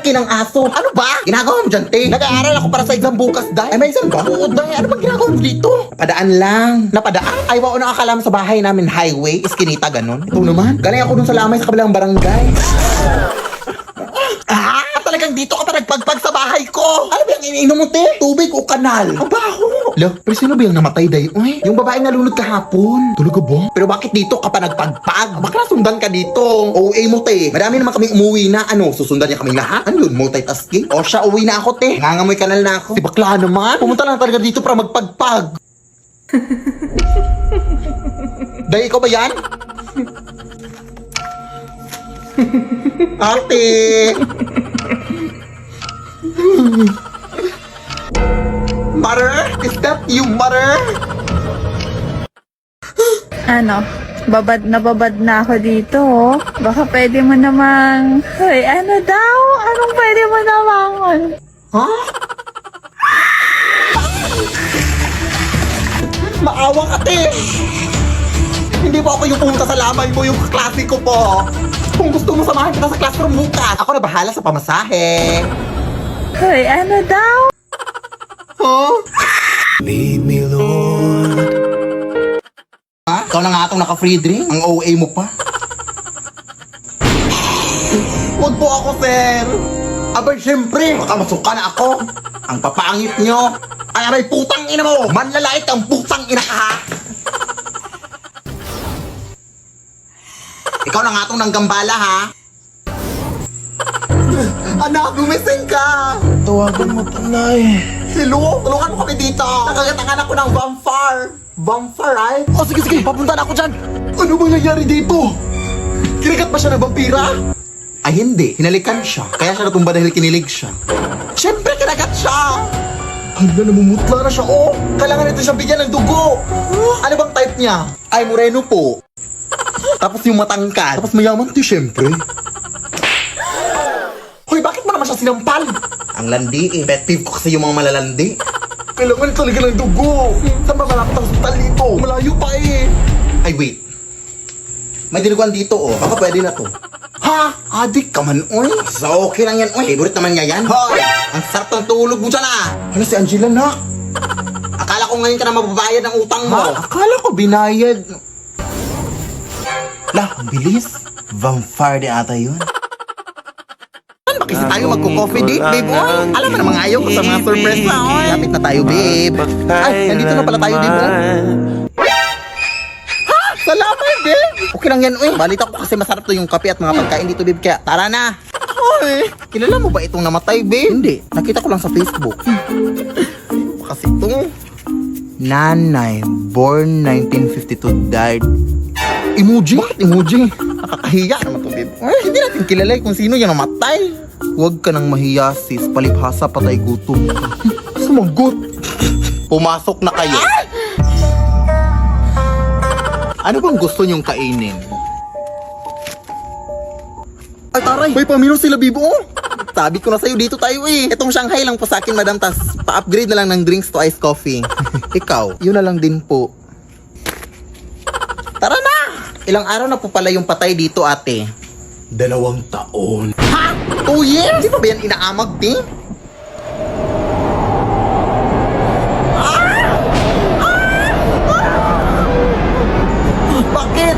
laki ng aso. Ano ba? Ginagawa mo dyan, te? Nag-aaral ako para sa exam bukas, day. Ay, may exam ba? Oo, day. Ano bang ginagawa mo dito? Napadaan lang. Napadaan? Ay, wao na akala mo sa bahay namin highway, iskinita, ganun. Ito naman. Galing ako dun sa lamay sa kabilang barangay. Talagang dito ka pa nagpagpag sa bahay ko. Ano ba yung iniinom mo, te? Tubig o kanal? Ang baho. Lo, pero sino ba yung namatay, day? Uy, yung babaeng nalunod kahapon. Talaga ba? Pero bakit dito ka pa nagpagpag? Baka nasundan ka dito. OA mo, te. Marami naman kaming umuwi na. Ano, susundan niya kaming lahat? Ano yun, multitasking? O siya, uwi na ako, te. Nangangamoy kanal na ako. Si bakla naman. Pumunta lang talaga dito para magpagpag. Day, ikaw ba yan? Ate! Mother? Is that you, mother? Ano? Babad na ako dito, oh. Baka pwede mo namang... Hoy, ano daw? Anong pwede mo namang? Ha? Maawa ka, te! Hindi po ako yung pumunta sa lamay mo, yung klasiko po. Kung gusto mo samahan kita sa classroom bukas, ako na bahala sa pamasahe. Hoy, ano daw? Huh? Lead me, Lord. Ha? Ikaw na nga itong naka-free drink? Ang OA mo pa? Huwag po ako, sir. Aba, syempre, baka masuka na ako. Ang papangit nyo. Ay, aray, putang ina mo. Manlalait ang putang ina ka, ha? Ikaw na nga itong nanggambala, ha? Anak, gumising ka! Tawagan mo, Tanay. Hello? Tulungan mo kami dito! Nakagatangan ako ng vampire! Vampire, ay? Oh, sige, papunta na ako dyan. Ano bang nangyari dito? Kinagat ba siya ng vampira? Ay, hindi. Hinalikan siya. Kaya siya natumba dahil kinilig siya. Siyempre, kinagat siya! Hala, namumutla na siya, oh! Kailangan nito siyang bigyan ng dugo! Ano bang type niya? Ay, moreno po. Tapos yung matangkad. Tapos mayaman to, siyempre. Hoy, bakit mo naman siya sinampal? Ang landi eh. Pet peeve ko kasi yung mga malalandi. Kailangan talaga ng dugo. Saan ba malapit ang hospital dito? Malayo pa eh. Ay, wait. May dinuguan dito oh. Baka pwede na to. Ha? Adik ka man, oy. So, okay lang yan, oy. Favorite naman niya yan. Hoy! Ang sarap ng tulog mo dyan ah. Ano si Angela na? Akala ko ngayon ka na mababayad ng utang mo. Ha? Akala ko binayad. Lah, ang bilis. Vampire din ata yun. Kasi tayo magko-coffee date, babe, oy. Alam mo namang ayaw ko sa mga surprise na, oy. Lapit na tayo, babe. Ay, nandito na pala tayo, babe, oh. Ha? Salamat, babe. Okay lang yan, oy. Balita ko kasi masarap to yung kape at mga pagkain dito, babe. Kaya, tara na. Oy, kilala mo ba itong namatay, babe? Hindi. Nakita ko lang sa Facebook. Kasi ito. Nanay, born 1952, died. Emoji? Bakit emoji? Nakakahiya naman to, babe. Ay, hindi natin kilala kung sino yung namatay. Huwag ka nang mahiya, sis. Palibhasa, patay gutom. Sumagot. Pumasok na kayo. Ano bang gusto nyong kainin? Ay, taray. May pamino sila, Bibo. Sabi ko na sa'yo, dito tayo eh. Itong Shanghai lang po sa akin, madam. Tas pa-upgrade na lang ng drinks to iced coffee. Ikaw, yun na lang din po. Tara na! Ilang araw na po pala yung patay dito, ate? 2 taon. Ha? 2 years? Di ba ba yan inaamag, di? Bakit?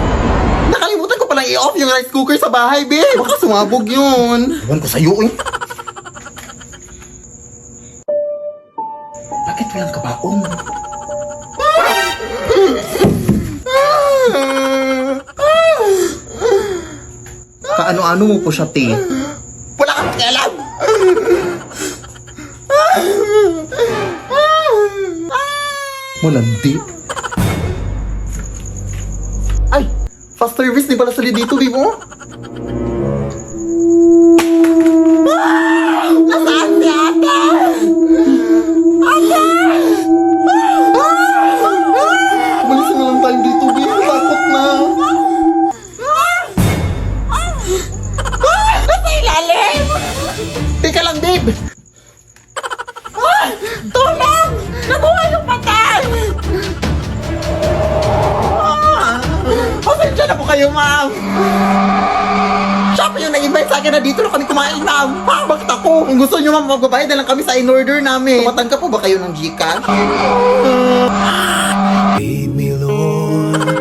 Nakalimutan ko palang i-off yung rice cooker sa bahay, babe. Baka sumabog yun. Ewan ko sa'yo, eh. Bakit walang kabaong? Kaano-ano mo po siya, te? Wala kang pakialam! Malandi. Ay! Fast service, di pala sali dito, di mo? Nasaan si ate? Ate! Umalis na lang tayo dito, babe. Takot na. Ilalim! Teka lang, babe! Tulong! Nabuhay yung patay! Pasensya na po kayo, ma'am! Halika na dito na kami kumain, ma'am. Ha, bakit ako? Kung gusto nyo, ma'am, magbabayad na lang kami sa in-order namin. Tumatangka po ba kayo ng Gcash? Lead me, Lord.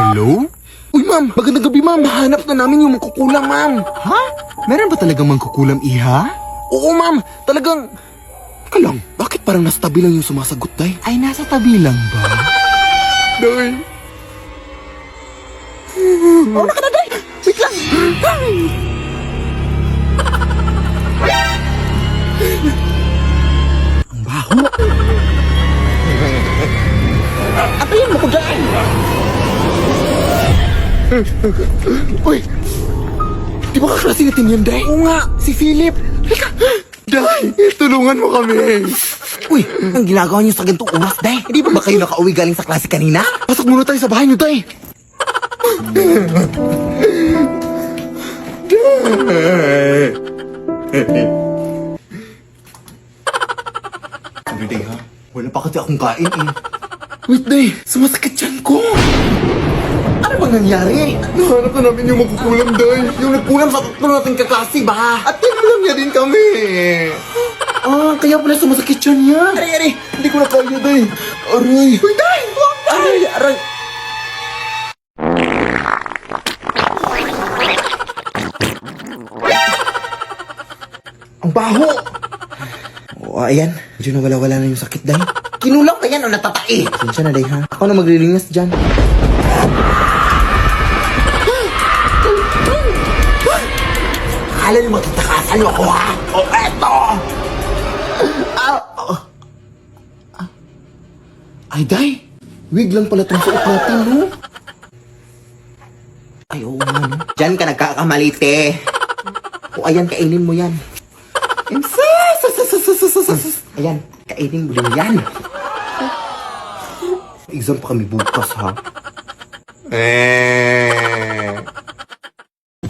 Hello? Uy, ma'am. Magandang gabi, ma'am. Nahanap na namin yung mangkukulam, ma'am. Ha? Meron ba talagang mangkukulam, iha? Oo, ma'am. Talagang... Teka lang, bakit parang nasa tabi lang yung sumasagot, Day? Ay, nasa tabi lang ba? Day. Oh, naka na, Day! Wait lang! Ang baho! Atayin mo ko dyan! Uy! Di ba kaklase natin yan, Day? Oo nga, si Philip. Halika! Day, tulungan mo kami. Uy, ang ginagawa niyo sa ganitong oras, Day? Hindi ba kayo nakauwi galing sa klase kanina? Pasok muna tayo sa bahay niyo, Day. Sabi, Day, ha? Wala pa kasi akong kain, eh. Wait, Day. Sumasakit yan ko. Ano bang nangyari? Nahanap na namin yung magkukulam, Day. Yung nagkulang sa tatlo nating kaklase ba? At tinulang niya din kami. Ah, kaya pala sumasakit yan niya. Aray, aray! Hindi ko na kaya, Day. Aray. Uy, Day! Huwag, Day! Aray, aray! Ang baho! Oh, ayan. Medyo nawala-wala na yung sakit, Day. Kinulang pa yan o natatai? Sinsya na, Day, ha? Ako na maglilinis dyan. Akala niyo magtatakasan niyo ako, ha? O, eto! Ay, Day. Wig lang pala itong suot natin, no? Ay, oo nga, no? Diyan ka nagkakamali, te. O, ayan, kainin mo yan. Ayan, kainin mo din yan. Exam pa kami bukas, ha?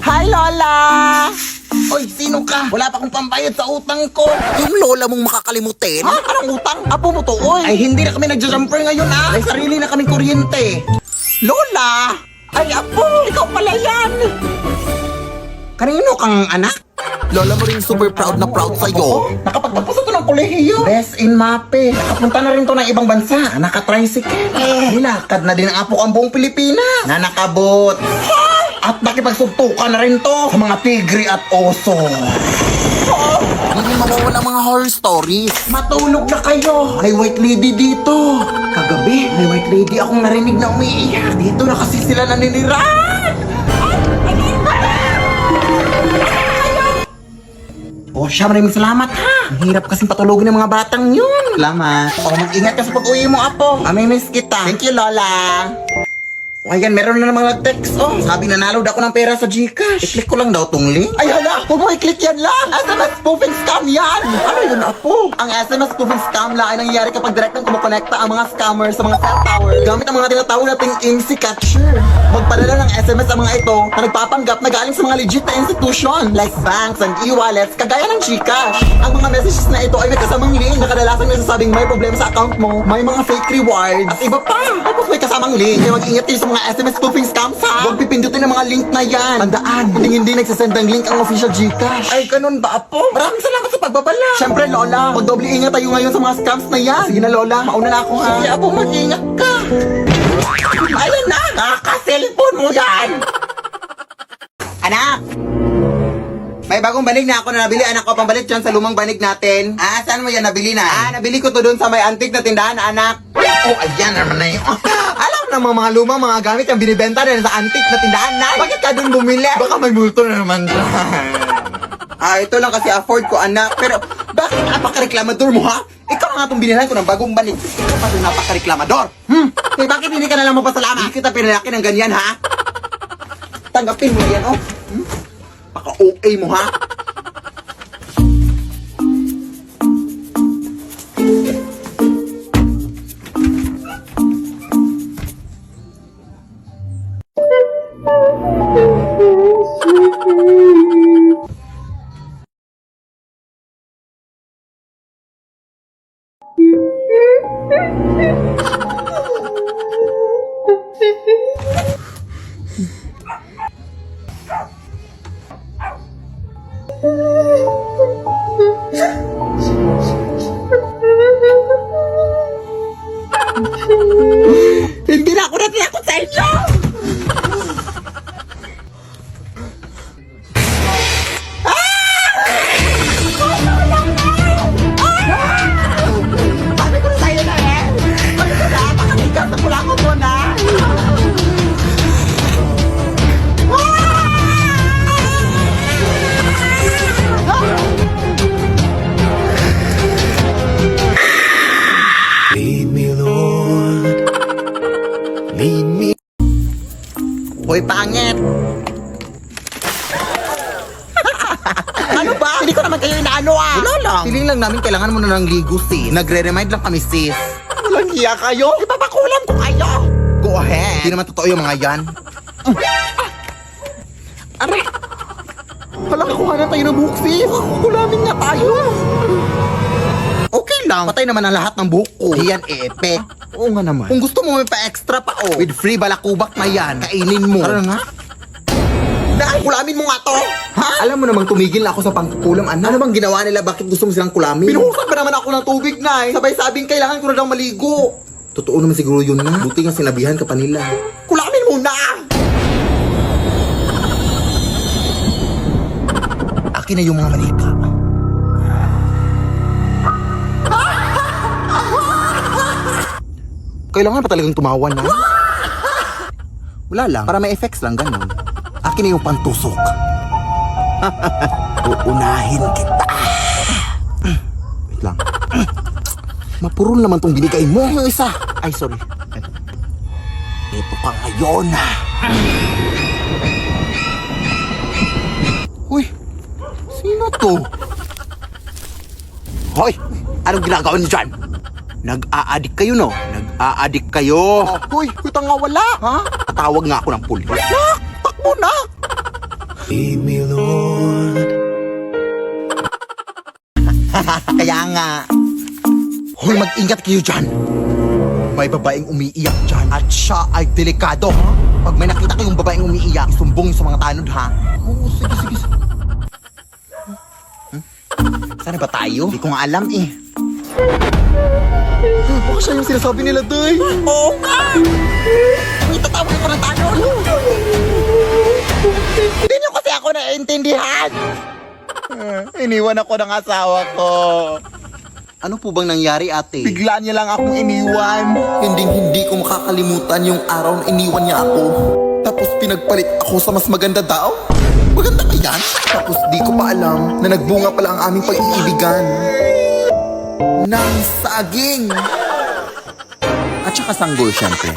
Hi, Lola! Oy, sino ka? Wala pa akong pambayad sa utang ko. Yung lola mong makakalimutin? Ha? Anong utang? Apo mo to, oy. Ay, hindi na kami nagja-jumper ngayon, ha? May sarili na kaming kuryente. Lola! Ay, apo! Ikaw pala yan! Kanino kang anak? Lola mo rin super proud na proud sa'yo. Nakapagtapos ito ng kolehiyo. Best in MAPE. Nakapunta na rin to ng ibang bansa. Naka-tricycle. Nilakad na din ang apo ang buong Pilipinas. Na nakabot. At nakipagsuntukan na rin to sa mga tigre at oso. Hindi mawawala mga horror stories. Matulog na kayo. May white lady dito. Kagabi, may white lady akong narinig na umiiyak. Dito na kasi sila naninirahan. Oh, siya, maraming salamat, ha? Ang hirap kasing patulogin ng mga batang yun. Salamat. O, mag-ingat ka sa pag-uwi mo, apo. Amimiss kita. Thank you, Lola. O, ayan, meron na namang nag-text. Oh, sabi nanalo daw ako ng pera sa Gcash. I-click ko lang daw tong link. Ay, hala, huwag mo i-click yan lang. SMS spoofing scam yan. Ano yun, apo? Ang SMS spoofing scam lang ay nangyayari kapag direktang kumukonekta ang mga scammers sa mga cell tower gamit ang mga tinatawag nating IMSI catcher. Magpadala ng SMS ang mga ito na nagpapanggap na galing sa mga legit na institution like banks and e-wallets kagaya ng Gcash. Ang mga messages na ito ay may kasamang link na kadalasan nagsasabing may problema sa account mo, may mga fake rewards, at iba pa. Tapos may kasamang link. Kaya mag-ingat kayo sa mga SMS spoofing scams, ha? Huwag pipindutin ang mga link na yan. Tandaan, hindi nagsasend ng link ang official Gcash. Ay, ganun ba, apo? Maraming salamat sa pagbabala. Siyempre, Lola, mag-doble ingat tayo ngayon sa mga scams na yan. Sige na, Lola, mauna na ako, ha? Sige, apo, mag-ingat ka. Ayan na, nakaka-cellphone mo yan. Anak! May bagong banig na ako na nabili. Anak ko, pambalit dyan sa lumang banig natin. Ah, saan mo yan nabili na? Ah, nabili ko to dun sa may antique na tindahan, anak. Oh, ayan naman na yun. Alam na mga lumang mga gamit yung binibenta na sa antique na tindahan na. Bakit ka dun bumili? Baka may multo na naman dyan. Ah, ito lang kasi afford ko, anak. Pero, bakit napaka-reklamador mo, ha? Ikaw nga itong binilan ko ng bagong banig. Ikaw pa itong napaka-reklamador. Eh, bakit hindi ka na lang mapasalamat? Hindi kita pinalaki ng ganyan, ha? Tanggapin mo yan, oh. Paka-OA mo, ha? Hindi na ako natakot sa inyo! Sabi ko na sa'yo na eh! Sabi ko na, pakatigas na pula ko muna! Lead me, Lord. Lead me. Hoy, pangit! Ano ba? Hindi ko naman kayo inaano ah! Wala lang! Feeling lang namin kailangan mo na ng ligo sis. Nagre-remind lang kami sis. Walang hiya kayo? Ipapakulam ko kayo! Go ahead! Hindi naman totoo yung mga yan. Aray! Hala, kakuha na tayo ng buhok sis! Kukulamin nga tayo! Okay lang. Patay naman ang lahat ng buhok ko. Yan epic. Oo nga naman. Kung gusto mo may pa-extra pa oh. With free balakubak na yan. Kainin mo. Tara nga. Dahil kulamin mo nga to. Ha? Alam mo namang tumigil na ako sa pangkukulam, anak. Ano bang ginawa nila? Bakit gusto mo silang kulamin? Pinuhusan ba naman ako ng tubig na Sabay sabing kailangan ko na daw maligo. Totoo naman siguro yun na. Buti nga sinabihan ka pa nila. Kulamin mo na! Akin na yung mga malika. Kailangan pa talagang tumawa na. Wala lang. Para may effects lang, ganun. Akin na yung pantusok. Uunahin kita. Wait lang. Mapurol naman tong binigay mo. Yung isa. Ay, sorry. Ito ka ngayon. Uy, sino to? Hoy! Anong ginagawa niyo dyan? Nag-a-addict kayo, no? Nag-a-addict kayo. Uy, kuta nga wala. Ha? Tatawag nga ako ng pulis. Nak! Takbo na! Lead me, Lord. Kaya nga. Hoy, mag-ingat kayo dyan. May babaeng umiiyak dyan. At siya ay delikado. Pag may nakita kayong babaeng umiiyak, isumbong yung sa mga tanod, ha? Oo, sige, sige. Sana ba tayo? Hindi ko nga alam, eh. Baka siya yung sinasabi nila, Day. Oo nga! Itatawag ko ng tanod. Hindi niyo kasi ako naiintindihan. Iniwan ako ng asawa ko. Ano po bang nangyari, ate? Bigla niya lang akong iniwan. Hindi ko makakalimutan yung araw na iniwan niya ako. Tapos pinagpalit ako sa mas maganda daw. Maganda ba yan? Tapos di ko pa alam na nagbunga pala ang aming pag-iibigan. Ng saging. At saka sanggol, syempre.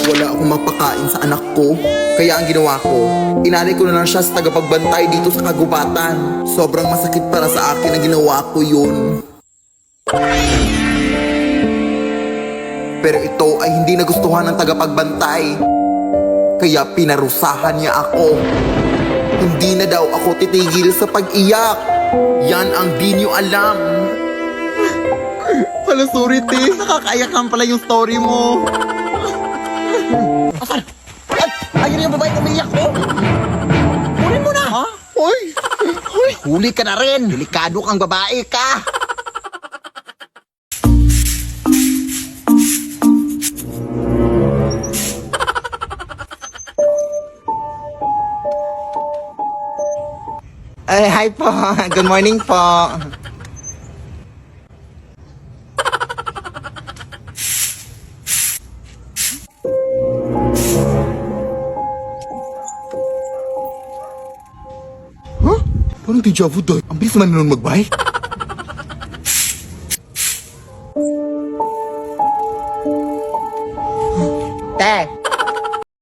Wala akong mapakain sa anak ko. Kaya ang ginawa ko, inalay ko na lang siya sa tagapagbantay dito sa kagubatan. Sobrang masakit para sa akin na ginawa ko yun. Pero ito ay hindi nagustuhan ng tagapagbantay. Kaya pinarusahan niya ako. Hindi na daw ako titigil sa pag-iyak. Yan ang di niyo alam. Pala, sorry, te. Nakakaiyak lang pala yung story mo. Asan? Ay! Ayun yung babae umiiyak ko! Kunin mo na! Ha? Hoy! Hoy! Huli ka na rin! Delikado kang babae ka! Ay, hi po. Good morning po. Huh? Parang deja vu, Day. Ang bilis naman nun magbike.